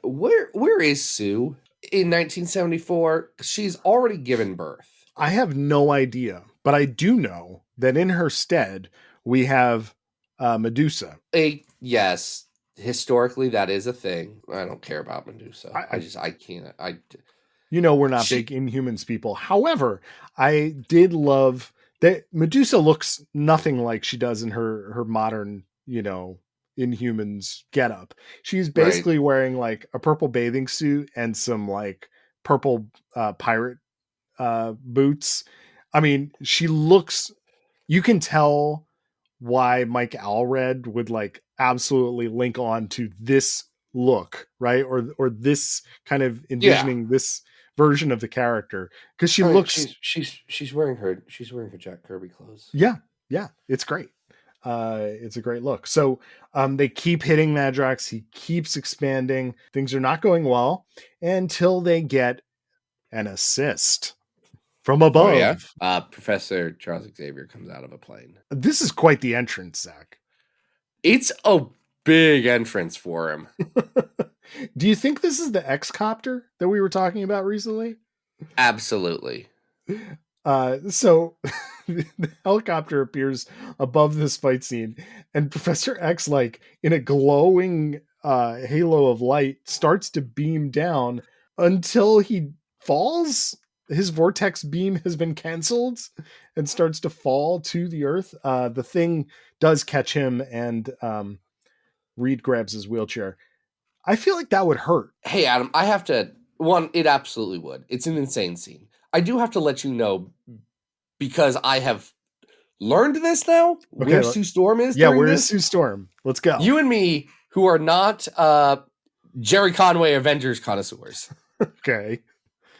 Where is Sue in 1974? She's already given birth. I have no idea, but I do know that in her stead, we have Medusa. Yes. Historically, that is a thing. I don't care about Medusa. I can't. We're not big Inhumans people. However, I did love that Medusa looks nothing like she does in her modern, Inhumans getup. She's basically wearing like a purple bathing suit and some like purple pirate boots. I mean, she looks. You can tell why Mike Allred would like absolutely link on to this look, right? Or this kind of envisioning this version of the character, because she looks. She's wearing her Jack Kirby clothes. Yeah, it's great. It's a great look. So they keep hitting Madrox. He keeps expanding. Things are not going well until they get an assist from above. Oh, yeah? Professor Charles Xavier comes out of a plane. This is quite the entrance, Zach. It's a big entrance for him. Do you think this is the X-Copter that we were talking about recently? Absolutely. So the helicopter appears above this fight scene, and Professor X, like in a glowing halo of light, starts to beam down until he falls. His vortex beam has been canceled and starts to fall to the earth. The thing does catch him, and Reed grabs his wheelchair. I feel like that would hurt. Hey, Adam, I have to... it absolutely would. It's an insane scene. I do have to let you know, because I have learned this now, where Sue Storm is. Yeah, where is Sue Storm? Let's go. You and me, who are not Jerry Conway Avengers connoisseurs, okay,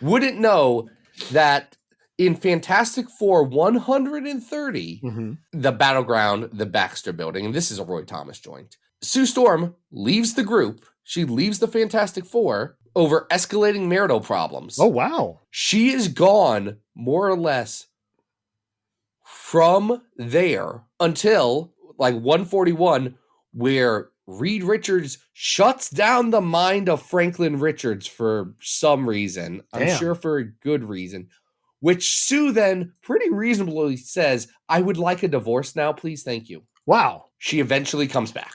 wouldn't know that in Fantastic Four 130, the Battleground, the Baxter Building, and this is a Roy Thomas joint, Sue Storm leaves the group. She leaves the Fantastic Four over escalating marital problems. Oh, wow. She is gone, more or less, from there until, like, 141, where Reed Richards shuts down the mind of Franklin Richards for some reason. Damn. I'm sure for a good reason. Which Sue then pretty reasonably says, I would like a divorce now, please, thank you. Wow. She eventually comes back.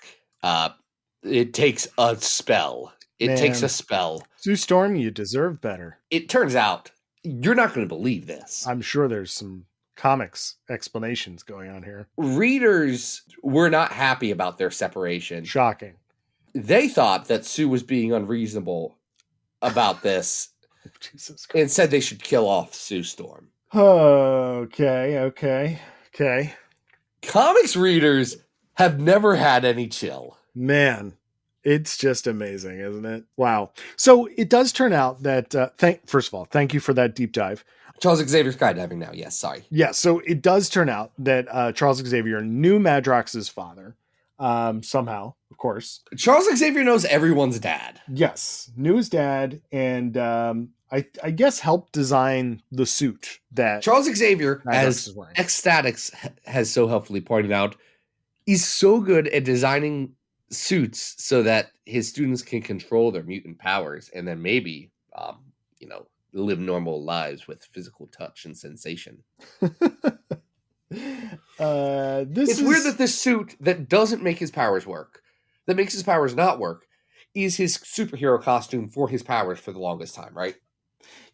It takes a spell. It takes a spell. Sue Storm, you deserve better. It turns out, you're not going to believe this. I'm sure there's some comics explanations going on here. Readers were not happy about their separation. Shocking. They thought that Sue was being unreasonable about this. Jesus Christ. And said they should kill off Sue Storm. Okay. Comics readers have never had any chill. Man, it's just amazing, isn't it? Wow. So it does turn out that, first of all, thank you for that deep dive. Charles Xavier's skydiving now. Yes, sorry. Yeah, so it does turn out that Charles Xavier knew Madrox's father, somehow, of course. Charles Xavier knows everyone's dad. Yes, knew his dad, and I guess helped design the suit that Charles Xavier, Madrox as Ecstatics has so helpfully pointed out, is so good at designing suits so that his students can control their mutant powers and then maybe, live normal lives with physical touch and sensation. It's weird that this suit that doesn't make his powers work, that makes his powers not work, is his superhero costume for his powers for the longest time, right?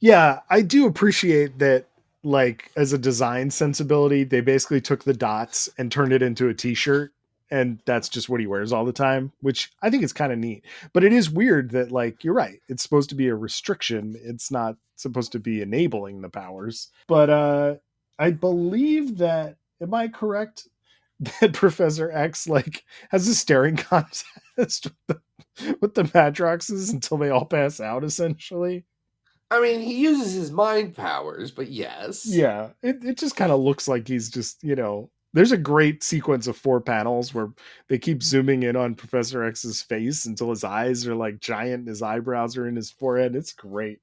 Yeah, I do appreciate that, like, as a design sensibility, they basically took the dots and turned it into a t-shirt. and that's just what he wears all the time, which I think is kind of neat. But it is weird that, like, you're right, it's supposed to be a restriction, it's not supposed to be enabling the powers. But I believe that, am I correct that Professor X like has a staring contest with the Madroxes until they all pass out, essentially? I mean, he uses his mind powers, but yes. Yeah, it just kind of looks like he's just, there's a great sequence of 4 panels where they keep zooming in on Professor X's face until his eyes are like giant and his eyebrows are in his forehead. It's great.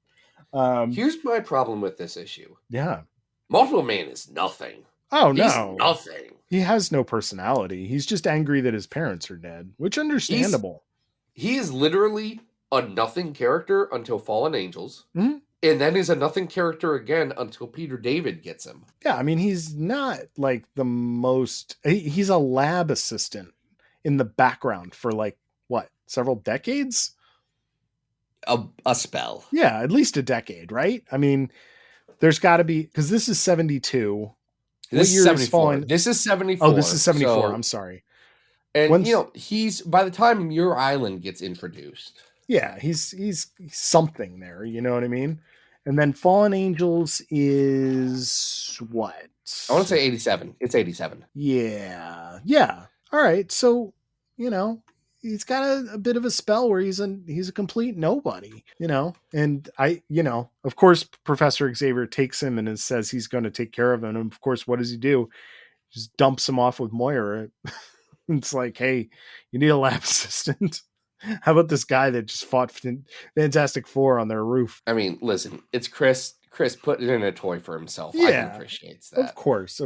Here's my problem with this issue. Yeah. Multiple Man is nothing. Oh, He's no. nothing. He has no personality. He's just angry that his parents are dead, which understandable. He is literally a nothing character until Fallen Angels. Mm-hmm. And then he's a nothing character again until Peter David gets him. Yeah, I mean, he's not like the most... He's a lab assistant in the background for like, what, several decades? A spell. Yeah, at least a decade, right? I mean, there's got to be... Because this is 72. This is 74. This is 74. Oh, this is 74. So, I'm sorry. And, he's... By the time Muir Island gets introduced... Yeah, he's something there, you know what I mean? And then Fallen Angels is what? I want to say 87. It's 87. Yeah. All right. So, he's got a bit of a spell where he's a complete nobody, and of course, Professor Xavier takes him and says he's going to take care of him. And of course, what does he do? Just dumps him off with Moira. It's like, hey, you need a lab assistant. How about this guy that just fought Fantastic Four on their roof? I mean, listen, it's Chris. Chris put it in a toy for himself. Yeah, I can appreciate that. Of course.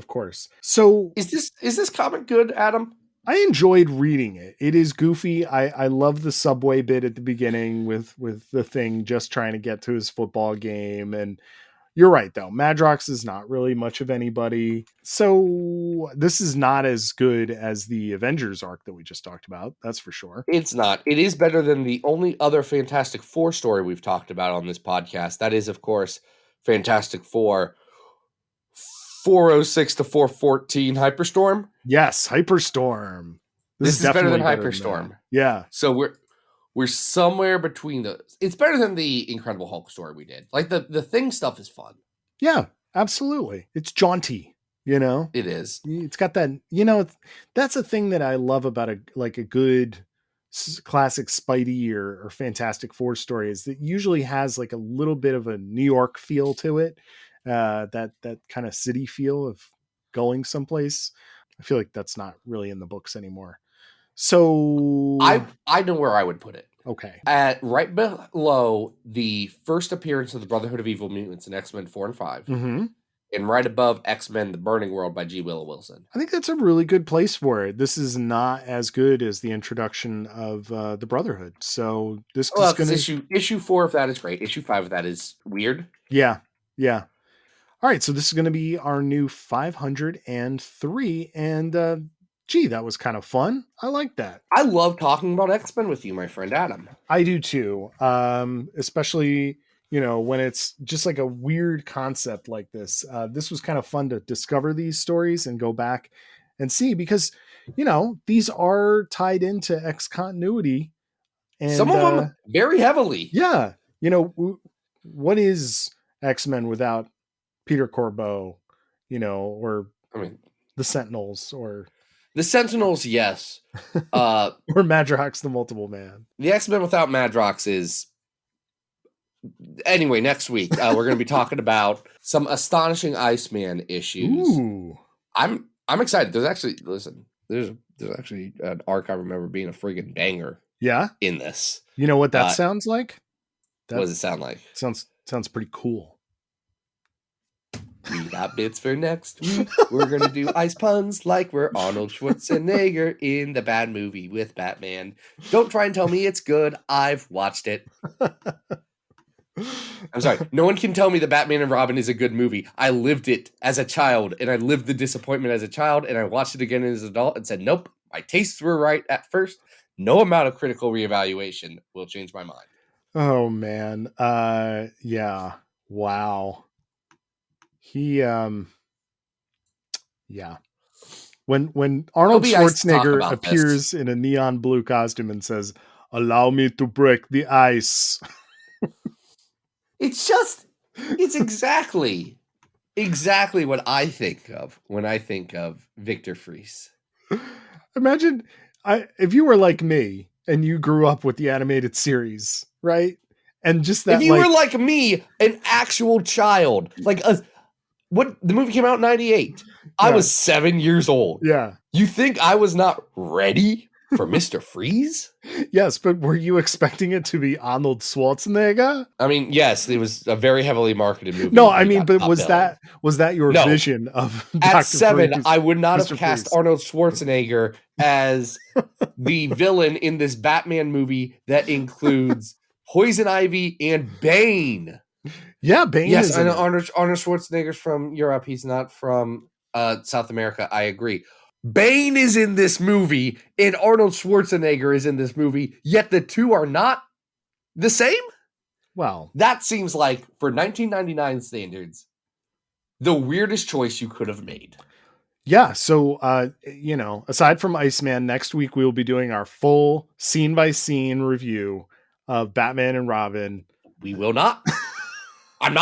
So is this comic good, Adam? I enjoyed reading it. It is goofy. I love the subway bit at the beginning with the Thing just trying to get to his football game. And you're right, though. Madrox is not really much of anybody. So this is not as good as the Avengers arc that we just talked about. That's for sure. It's not. It is better than the only other Fantastic Four story we've talked about on this podcast. That is, of course, Fantastic Four 406 to 414 Hyperstorm. Yes, Hyperstorm. This is better than Hyperstorm. Yeah. So we're somewhere between those. It's better than the Incredible Hulk story we did. Like the Thing stuff is fun. Yeah, absolutely. It's jaunty, It is. It's got that, that's a thing that I love about a good classic Spidey or Fantastic Four story, is that usually has like a little bit of a New York feel to it. That kind of city feel of going someplace. I feel like that's not really in the books anymore. So I know where I would put it. Okay. At right below the first appearance of the Brotherhood of Evil Mutants in X-Men 4 and 5. Mm-hmm. And right above X-Men The Burning World by G. Willow Wilson. I think that's a really good place for it. This is not as good as the introduction of the Brotherhood. So this is going to... Issue 4 of that is great. Issue 5 of that is weird. Yeah. All right, so this is going to be our new 503. And gee, that was kind of fun. I like that. I love talking about X-Men with you, my friend Adam. I do too. Especially... when it's just like a weird concept like this. This was kind of fun to discover these stories and go back and see, because, these are tied into X continuity. And some of them very heavily. Yeah. What is X-Men without Peter Corbeau, or the Sentinels, or... The Sentinels, yes. Or Madrox the Multiple Man. The X-Men without Madrox is... Anyway, next week we're going to be talking about some astonishing Iceman issues. Ooh. I'm excited. There's actually an arc I remember being a friggin' banger. Yeah, in this. You know what that sounds like? What does it sound like? Sounds pretty cool. We got bits for next week. We're going to do ice puns like we're Arnold Schwarzenegger in the bad movie with Batman. Don't try and tell me it's good. I've watched it. I'm sorry. No one can tell me that Batman and Robin is a good movie. I lived it as a child, and I lived the disappointment as a child, and I watched it again as an adult and said, nope, my tastes were right at first. No amount of critical reevaluation will change my mind. Oh, man. Yeah. Wow. He, yeah. When Arnold be nice to talk Schwarzenegger about appears in a neon blue costume and says, "Allow me to break the ice." It's exactly what I think of when I think of Victor Fries. Imagine if you were like me and you grew up with the animated series, right? And just that, If you were like me, an actual child, what the movie came out in 98. I was 7 years old. Yeah. You think I was not ready for Mr. Freeze? Yes, but were you expecting it to be Arnold Schwarzenegger? I mean, yes, it was a very heavily marketed movie. No, I mean, but was that your vision of at Dr. 7? Freeze, I would not Mr. have cast Freeze? Arnold Schwarzenegger as the villain in this Batman movie that includes Poison Ivy and Bane. Yeah, Bane. Yes, is I know Arnold Schwarzenegger's from Europe. He's not from South America. I agree. Bane is in this movie, and Arnold Schwarzenegger is in this movie, yet the two are not the same? Well, that seems like, for 1999 standards, the weirdest choice you could have made. Yeah, so, aside from Iceman, next week we will be doing our full scene-by-scene review of Batman and Robin. We will not. I'm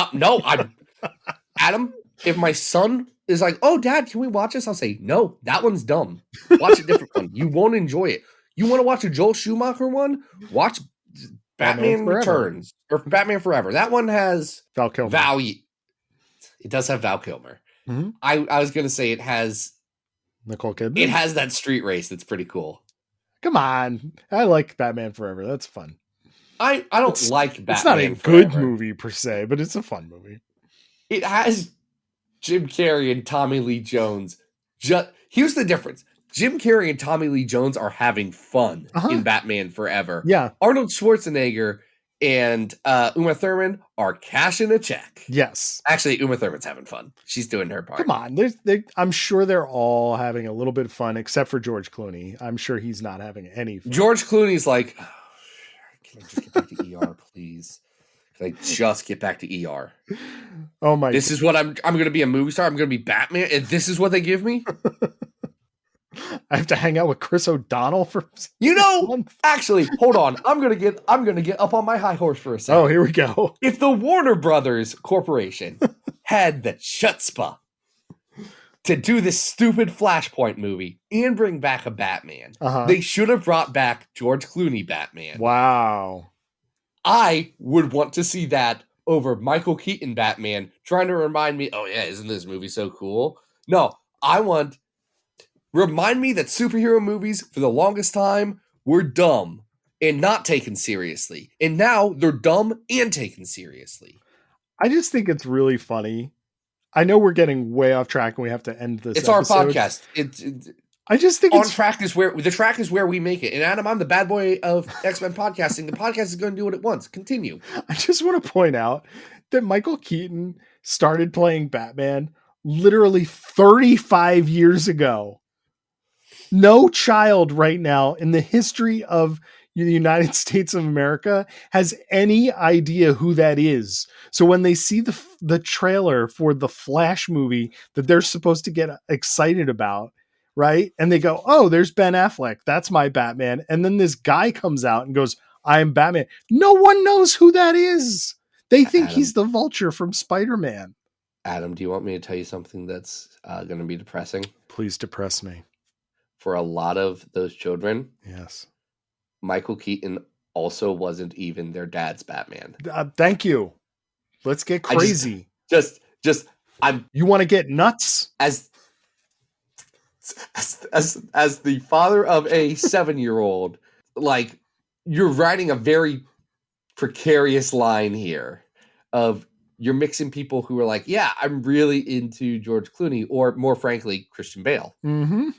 Adam, if my son is like, "Oh, Dad, can we watch this?" I'll say, "No, that one's dumb. Watch a different one. You won't enjoy it. You want to watch a Joel Schumacher one? Watch Batman Returns or Batman Forever. That one has Val Kilmer. Value. It does have Val Kilmer. Mm-hmm. I was going to say it has Nicole Kidman. It has that street race that's pretty cool. Come on. I like Batman Forever. That's fun. I don't like Batman. It's not a good movie per se, but it's a fun movie. It has Jim Carrey and Tommy Lee Jones. Here's the difference. Jim Carrey and Tommy Lee Jones are having fun in Batman Forever. Yeah. Arnold Schwarzenegger and Uma Thurman are cashing a check. Yes. Actually, Uma Thurman's having fun. She's doing her part. Come on. I'm sure they're all having a little bit of fun, except for George Clooney. I'm sure he's not having any fun. George Clooney's like, oh, can I just get back to ER, please? Can I just get back to ER? Oh my! This is what I'm going to be a movie star. I'm going to be Batman, and this is what they give me. I have to hang out with Chris O'Donnell for Actually, hold on. I'm gonna get up on my high horse for a second. Oh, here we go. If the Warner Brothers Corporation had the chutzpah to do this stupid Flashpoint movie and bring back a Batman, they should have brought back George Clooney Batman. Wow. I would want to see that over Michael Keaton Batman trying to remind me, oh yeah, isn't this movie so cool? No, remind me that superhero movies for the longest time were dumb and not taken seriously. And now they're dumb and taken seriously. I just think it's really funny. I know we're getting way off track and we have to end this. It's episode. Our podcast. I just think the track is where we make it. And Adam, I'm the bad boy of X-Men podcasting. The podcast is going to do what it wants. Continue. I just want to point out that Michael Keaton started playing Batman literally 35 years ago. No child right now in the history of the United States of America has any idea who that is. So when they see the trailer for the Flash movie that they're supposed to get excited about, right? And they go, oh, there's Ben Affleck. That's my Batman. And then this guy comes out and goes, I'm Batman. No one knows who that is. They think he's the Vulture from Spider-Man. Adam, do you want me to tell you something that's going to be depressing? Please depress me. For a lot of those children, yes, Michael Keaton also wasn't even their dad's Batman. Thank you. Let's get crazy. You want to get nuts? As the father of a 7-year-old, like, you're writing a very precarious line here of you're mixing people who are like, yeah, I'm really into George Clooney, or more frankly, Christian Bale. Mm-hmm.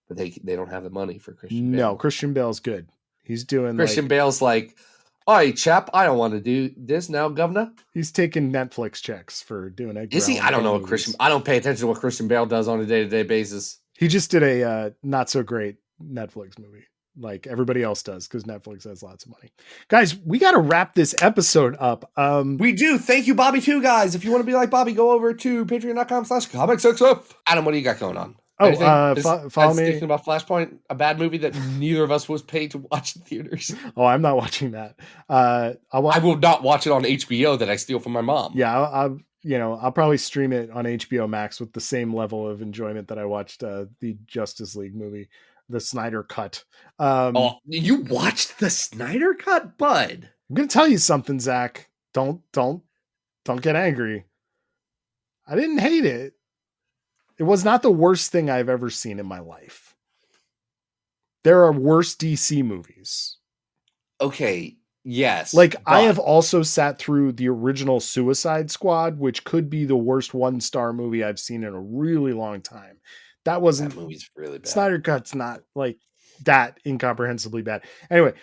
But they don't have the money for Christian Bale. No, Christian Bale's good. He's doing Christian Bale's like, all right, chap, I don't want to do this now, governor. He's taking Netflix checks for doing it. Is he? I don't know what I don't pay attention to what Christian Bale does on a day-to-day basis. He just did a not so great Netflix movie, like everybody else does, because Netflix has lots of money. Guys, we got to wrap this episode up. We do. Thank you, Bobby, too, guys. If you want to be like Bobby, go over to patreon.com/comicsxf. Adam, what do you got going on? Follow me. Thinking about Flashpoint, a bad movie that neither of us was paid to watch in theaters. Oh, I'm not watching that. I will not watch it on HBO that I steal from my mom. Yeah, I'll probably stream it on HBO Max with the same level of enjoyment that I watched the Justice League movie, the Snyder Cut. You watched the Snyder Cut, bud? I'm gonna tell you something, Zach. Don't get angry. I didn't hate it. It was not the worst thing I've ever seen in my life. There are worse DC movies. Okay, yes. Like, I have also sat through the original Suicide Squad, which could be the worst 1-star movie I've seen in a really long time. That movie's really bad. Snyder Cut's not like that incomprehensibly bad. Anyway,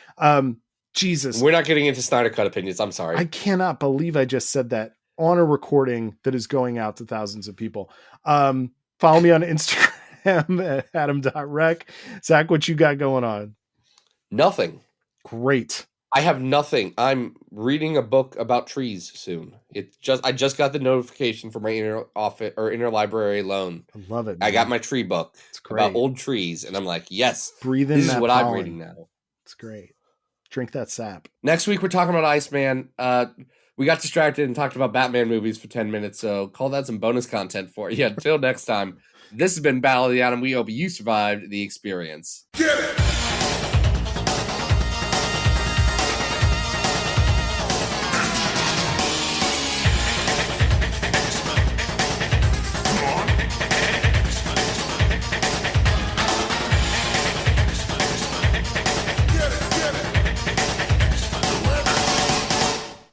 Jesus. We're not getting into Snyder Cut opinions. I'm sorry. I cannot believe I just said that on a recording that is going out to thousands of people. Follow me on Instagram at adam.rec. Zach, what you got going on? Nothing. Great. I have nothing. I'm reading a book about trees soon. I just got the notification for my interlibrary loan. I love it. Man. I got my tree book. It's great. About old trees, and I'm like, yes, breathe in. This that is what pollen. I'm reading now. It's great. Drink that sap. Next week we're talking about Iceman. We got distracted and talked about Batman movies for 10 minutes, so call that some bonus content for you. Until next time, this has been Battle of the Atom. We hope you survived the experience. Get it!